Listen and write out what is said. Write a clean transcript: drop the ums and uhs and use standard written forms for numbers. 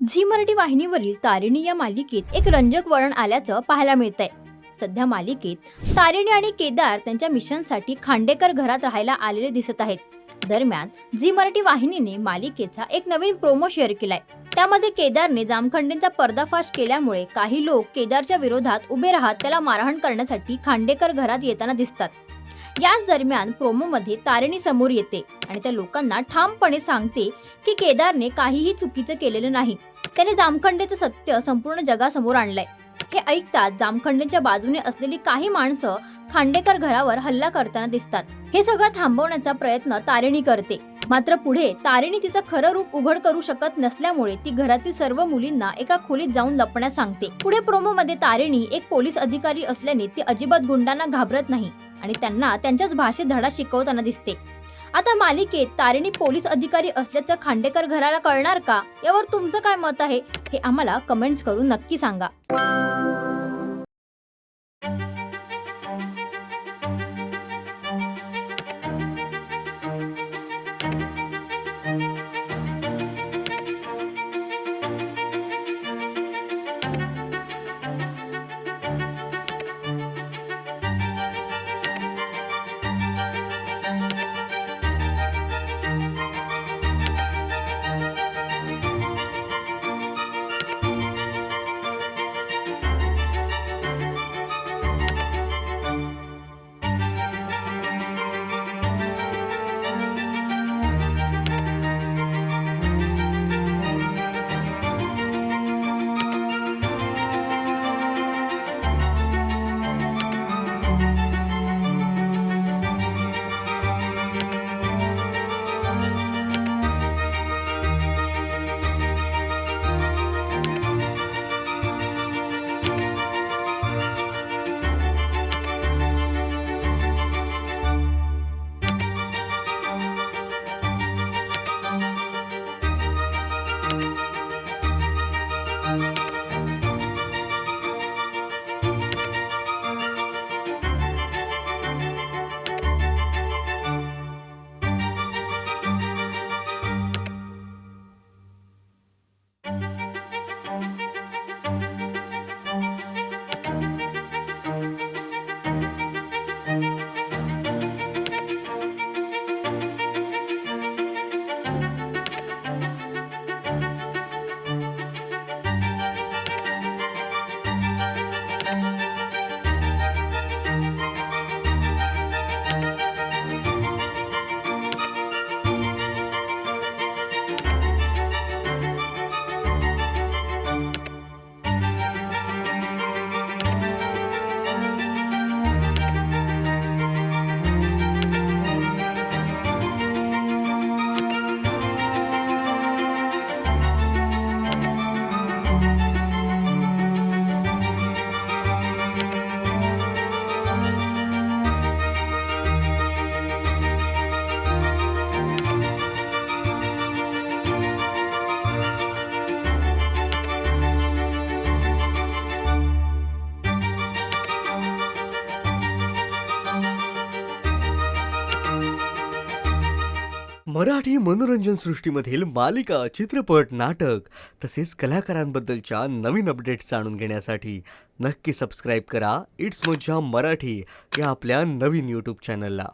Zee Marathi वाहिनीवरील तारिणी या मालिकेत एक रंजक वळण आल्याचं पाहायला मिळतंय। सध्या मालिकेत तारिणी आणि केदार त्यांच्या मिशनसाठी खांडेकर घरात राहायला आलेले दिसत आहेत। दरम्यान झी मराठी वाहिनीने मालिकेचा एक नवीन प्रोमो शेअर केलाय। त्यामध्ये केदारने जामखंडेंचा पर्दाफाश केल्यामुळे काही लोक केदारच्या विरोधात उभे राहत त्याला मारहाण करण्यासाठी खांडेकर घरात येताना दिसतात। याच दरम्यान प्रोमोमध्ये तारिणी समोर येते आणि त्या लोकांना ठामपणे सांगते की केदारने काहीही चुकीचं केलेलं नाही, त्याने जामखंडेचं सत्य संपूर्ण जगासमोर आणलंय। हे ऐकताच जामखंडेंच्या बाजूने असलेली काही माणसं खांडेकर घरावर हल्ला करताना दिसतात। हे सगळं थांबवण्याचा प्रयत्न तारिणी करते, मात्र पुढे तारिणी तिचं खरं रूप उघड करू शकत नसल्यामुळे ती घरातील सर्व मुलींना एका खोलीत जाऊन लपण्यास सांगते। पुढे प्रोमोमध्ये तारिणी एक पोलीस अधिकारी असल्याने ती अजिबात गुंडांना घाबरत नाही आणि त्यांना त्यांच्याच भाषेत धडा शिकवताना दिसते। आता मालिकेत तारिणी पोलीस अधिकारी असल्याचं खांडेकर घराला कळणार का, यावर तुमचं काय मत आहे हे आम्हाला कमेंट्स करून नक्की सांगा। मराठी मनोरंजन सृष्टीमधील मालिका, चित्रपट, नाटक तसेच कलाकारांबद्दलच्या नवीन अपडेट्स जाणून घेण्यासाठी नक्की सबस्क्राईब करा इट्स मज्जा मराठी या आपल्या नवीन यूट्यूब चॅनलला।